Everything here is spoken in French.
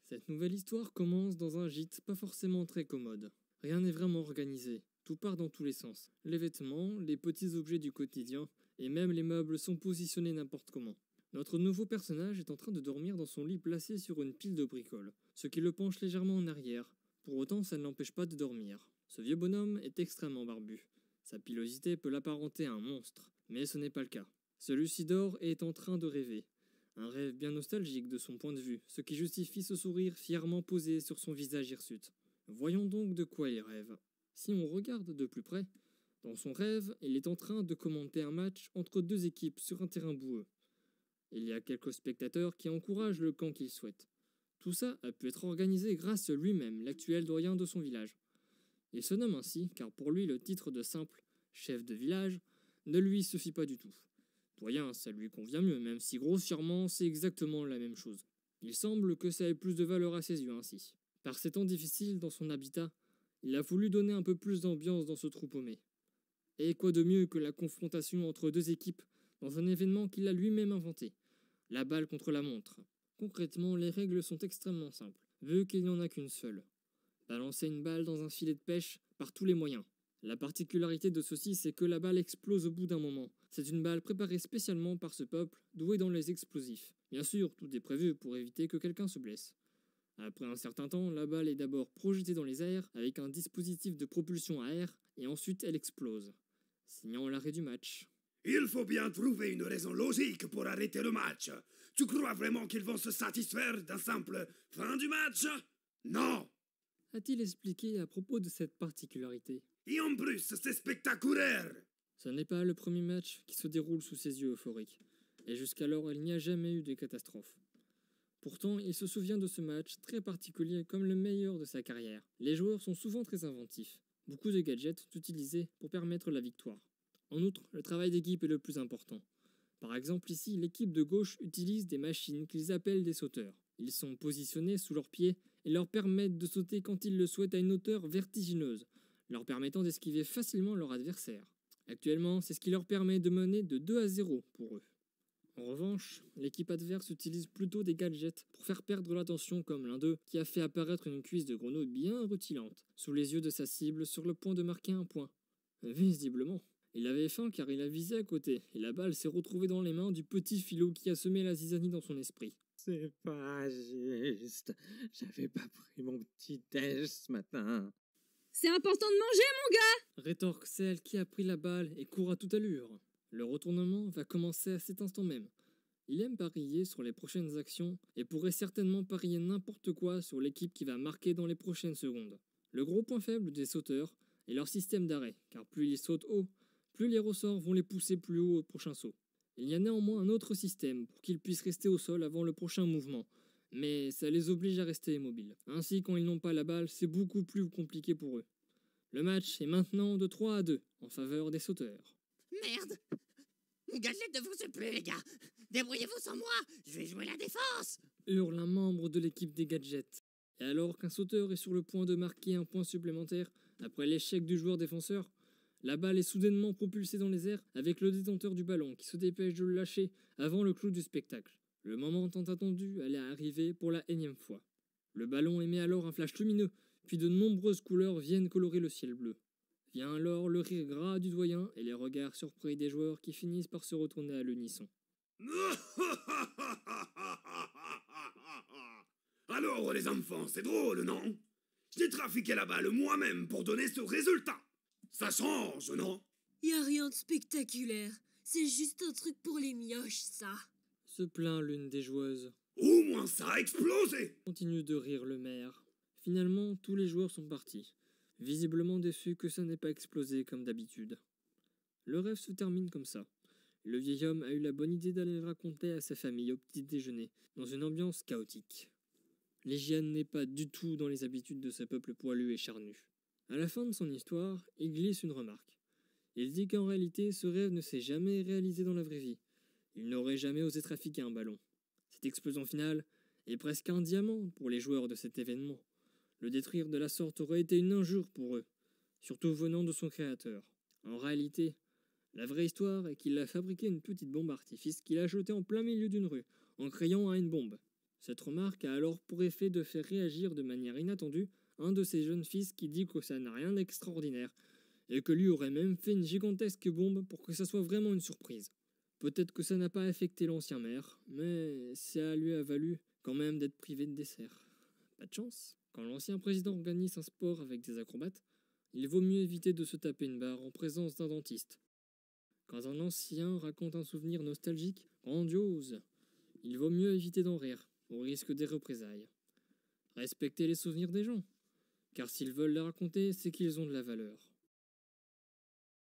Cette nouvelle histoire commence dans un gîte pas forcément très commode. Rien n'est vraiment organisé, tout part dans tous les sens. Les vêtements, les petits objets du quotidien, et même les meubles sont positionnés n'importe comment. Notre nouveau personnage est en train de dormir dans son lit placé sur une pile de bricoles, ce qui le penche légèrement en arrière. Pour autant, ça ne l'empêche pas de dormir. Ce vieux bonhomme est extrêmement barbu. Sa pilosité peut l'apparenter à un monstre, mais ce n'est pas le cas. Celui-ci dort et est en train de rêver. Un rêve bien nostalgique de son point de vue, ce qui justifie ce sourire fièrement posé sur son visage hirsute. Voyons donc de quoi il rêve. Si on regarde de plus près, dans son rêve, il est en train de commenter un match entre deux équipes sur un terrain boueux. Il y a quelques spectateurs qui encouragent le camp qu'il souhaite. Tout ça a pu être organisé grâce à lui-même, l'actuel doyen de son village. Il se nomme ainsi car pour lui le titre de simple chef de village ne lui suffit pas du tout. Doyen, ça lui convient mieux, même si grossièrement c'est exactement la même chose. Il semble que ça ait plus de valeur à ses yeux ainsi. Par ces temps difficiles dans son habitat, il a voulu donner un peu plus d'ambiance dans ce trou paumé. Et quoi de mieux que la confrontation entre deux équipes dans un événement qu'il a lui-même inventé, la balle contre la montre. Concrètement, les règles sont extrêmement simples, vu qu'il n'y en a qu'une seule. Balancer une balle dans un filet de pêche par tous les moyens. La particularité de ceci, c'est que la balle explose au bout d'un moment. C'est une balle préparée spécialement par ce peuple, doué dans les explosifs. Bien sûr, tout est prévu pour éviter que quelqu'un se blesse. Après un certain temps, la balle est d'abord projetée dans les airs avec un dispositif de propulsion à air, et ensuite elle explose, signant l'arrêt du match. Il faut bien trouver une raison logique pour arrêter le match. Tu crois vraiment qu'ils vont se satisfaire d'un simple « fin du match » ? Non ! A-t-il expliqué à propos de cette particularité. Et en plus, c'est spectaculaire. Ce n'est pas le premier match qui se déroule sous ses yeux euphoriques, et jusqu'alors il n'y a jamais eu de catastrophe. Pourtant, il se souvient de ce match très particulier comme le meilleur de sa carrière. Les joueurs sont souvent très inventifs. Beaucoup de gadgets sont utilisés pour permettre la victoire. En outre, le travail d'équipe est le plus important. Par exemple ici, l'équipe de gauche utilise des machines qu'ils appellent des sauteurs. Ils sont positionnés sous leurs pieds et leur permettent de sauter quand ils le souhaitent à une hauteur vertigineuse, leur permettant d'esquiver facilement leur adversaire. Actuellement, c'est ce qui leur permet de mener de 2-0 pour eux. En revanche, l'équipe adverse utilise plutôt des gadgets pour faire perdre l'attention, comme l'un d'eux qui a fait apparaître une cuisse de grenouille bien rutilante sous les yeux de sa cible sur le point de marquer un point. Visiblement, il avait faim car il a visé à côté et la balle s'est retrouvée dans les mains du petit filou qui a semé la zizanie dans son esprit. C'est pas juste. J'avais pas pris mon petit déj ce matin. C'est important de manger, mon gars! Rétorque celle qui a pris la balle et court à toute allure. Le retournement va commencer à cet instant même. Il aime parier sur les prochaines actions et pourrait certainement parier n'importe quoi sur l'équipe qui va marquer dans les prochaines secondes. Le gros point faible des sauteurs est leur système d'arrêt, car plus ils sautent haut, plus les ressorts vont les pousser plus haut au prochain saut. Il y a néanmoins un autre système pour qu'ils puissent rester au sol avant le prochain mouvement, mais ça les oblige à rester immobiles. Ainsi, quand ils n'ont pas la balle, c'est beaucoup plus compliqué pour eux. Le match est maintenant de 3-2 en faveur des sauteurs. Merde! Mon gadget ne fonctionne plus, les gars! Débrouillez-vous sans moi! Je vais jouer la défense! Hurle un membre de l'équipe des gadgets. Et alors qu'un sauteur est sur le point de marquer un point supplémentaire après l'échec du joueur défenseur, la balle est soudainement propulsée dans les airs avec le détenteur du ballon qui se dépêche de le lâcher avant le clou du spectacle. Le moment tant attendu allait arriver pour la énième fois. Le ballon émet alors un flash lumineux, puis de nombreuses couleurs viennent colorer le ciel bleu. Vient alors le rire gras du doyen et les regards surpris des joueurs qui finissent par se retourner à l'unisson. Alors les enfants, c'est drôle, non? J'ai trafiqué la balle moi-même pour donner ce résultat. Ça change, non? Y a rien de spectaculaire. C'est juste un truc pour les mioches, ça. Se plaint l'une des joueuses. Au moins ça a explosé! Continue de rire le maire. Finalement, tous les joueurs sont partis, visiblement déçus que ça n'ait pas explosé comme d'habitude. Le rêve se termine comme ça. Le vieil homme a eu la bonne idée d'aller le raconter à sa famille au petit déjeuner, dans une ambiance chaotique. L'hygiène n'est pas du tout dans les habitudes de ce peuple poilu et charnu. À la fin de son histoire, il glisse une remarque. Il dit qu'en réalité, ce rêve ne s'est jamais réalisé dans la vraie vie. Il n'aurait jamais osé trafiquer un ballon. Cette explosion finale est presque un diamant pour les joueurs de cet événement. Le détruire de la sorte aurait été une injure pour eux, surtout venant de son créateur. En réalité, la vraie histoire est qu'il a fabriqué une petite bombe artifice qu'il a jetée en plein milieu d'une rue, en criant à une bombe. Cette remarque a alors pour effet de faire réagir de manière inattendue un de ses jeunes fils qui dit que ça n'a rien d'extraordinaire, et que lui aurait même fait une gigantesque bombe pour que ça soit vraiment une surprise. Peut-être que ça n'a pas affecté l'ancien maire, mais ça lui a valu quand même d'être privé de dessert. Pas de chance. Quand l'ancien président organise un sport avec des acrobates, il vaut mieux éviter de se taper une barre en présence d'un dentiste. Quand un ancien raconte un souvenir nostalgique, grandiose, il vaut mieux éviter d'en rire, au risque des représailles. Respectez les souvenirs des gens, car s'ils veulent les raconter, c'est qu'ils ont de la valeur.